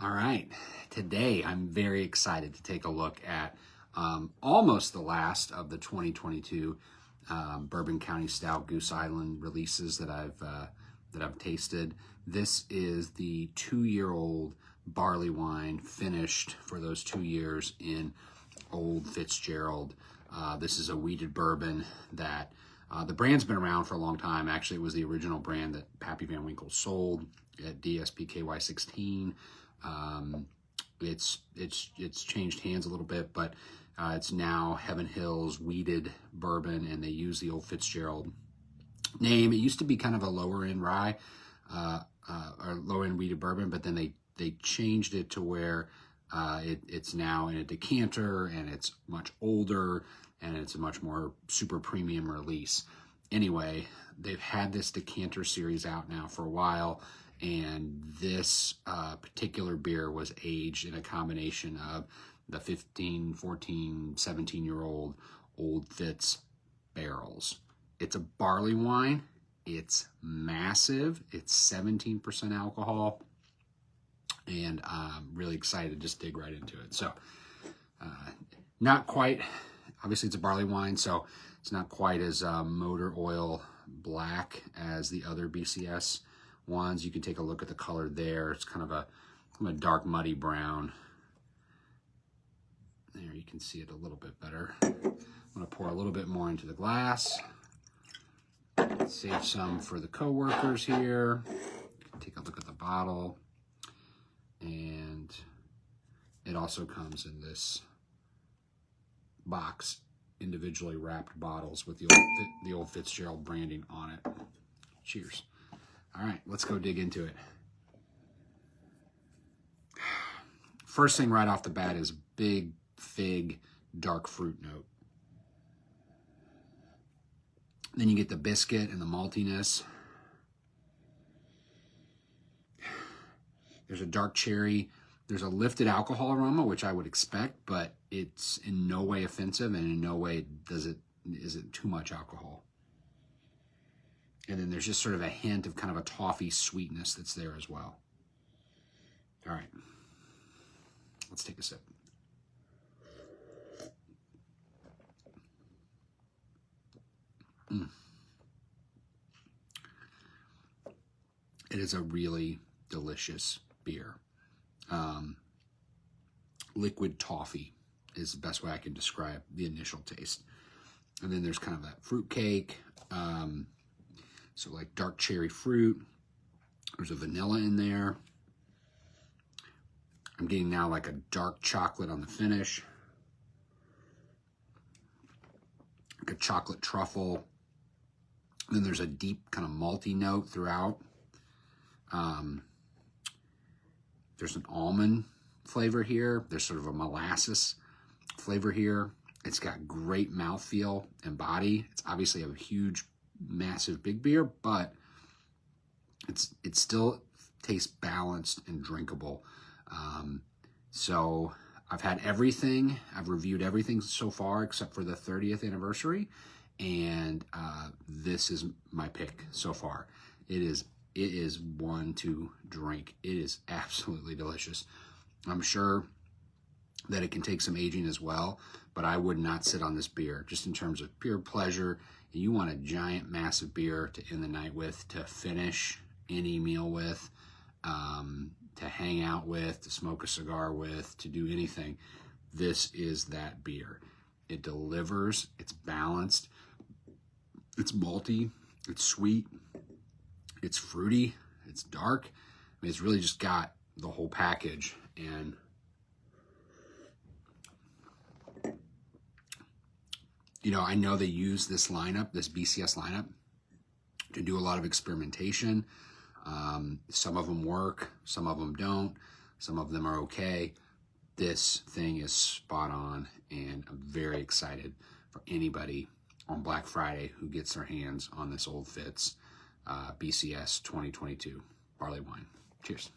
All right, today I'm very excited to take a look at almost the last of the 2022 Bourbon County Style Goose Island releases that I've tasted. This is the 2-year-old barley wine finished for those 2 years in Old Fitzgerald. This is a wheated bourbon that the brand's been around for a long time. Actually, it was the original brand that Pappy Van Winkle sold at DSPKY16. It's changed hands a little bit, but it's now Heaven Hill's wheated bourbon, and they use the Old Fitzgerald name. It used to be kind of a lower end rye, or lower end wheated bourbon, but then they changed it to where it's now in a decanter, and it's much older, and it's a much more super premium release. Anyway, they've had this decanter series out now for a while, and this particular beer was aged in a combination of the 15, 14, 17-year-old Old Fitz barrels. It's a barley wine. It's massive. It's 17% alcohol, and I'm really excited to just dig right into it. So, not quite, obviously it's a barley wine, so it's not quite as motor oil black as the other BCS ones. You can take a look at the color there. It's kind of a dark muddy brown. There, you can see it a little bit better. I'm going to pour a little bit more into the glass. Save some for the co-workers here. Take a look at the bottle. And it also comes in this box, individually wrapped bottles with the Old Fitzgerald branding on it. Cheers. All right, let's go dig into it. First thing right off the bat is big fig, dark fruit note. Then you get the biscuit and the maltiness. There's a dark cherry. There's a lifted alcohol aroma, which I would expect, but it's in no way offensive, and in no way is it too much alcohol. And then there's just sort of a hint of kind of a toffee sweetness that's there as well. All right, let's take a sip. It is a really delicious beer. Liquid toffee is the best way I can describe the initial taste. And then there's kind of that fruit cake. So like dark cherry fruit. There's a vanilla in there. I'm getting now like a dark chocolate on the finish. Like a chocolate truffle. Then there's a deep kind of malty note throughout. There's an almond flavor here. There's sort of a molasses flavor here. It's got great mouthfeel and body. It's obviously a huge, massive big beer, but it still tastes balanced and drinkable. So I've had everything. I've reviewed everything so far except for the 30th anniversary, and this is my pick so far. It is one to drink. It is absolutely delicious. I'm sure that it can take some aging as well, but I would not sit on this beer just in terms of pure pleasure. You want a giant, massive beer to end the night with, to finish any meal with, to hang out with, to smoke a cigar with, to do anything. This is that beer. It delivers. It's balanced. It's malty. It's sweet. It's fruity. It's dark. I mean, it's really just got the whole package. And you know, I know they use this lineup, this BCS lineup, to do a lot of experimentation. Some of them work, some of them don't, some of them are okay. This thing is spot on, and I'm very excited for anybody on Black Friday who gets their hands on this Old Fitz BCS 2022 barley wine. Cheers.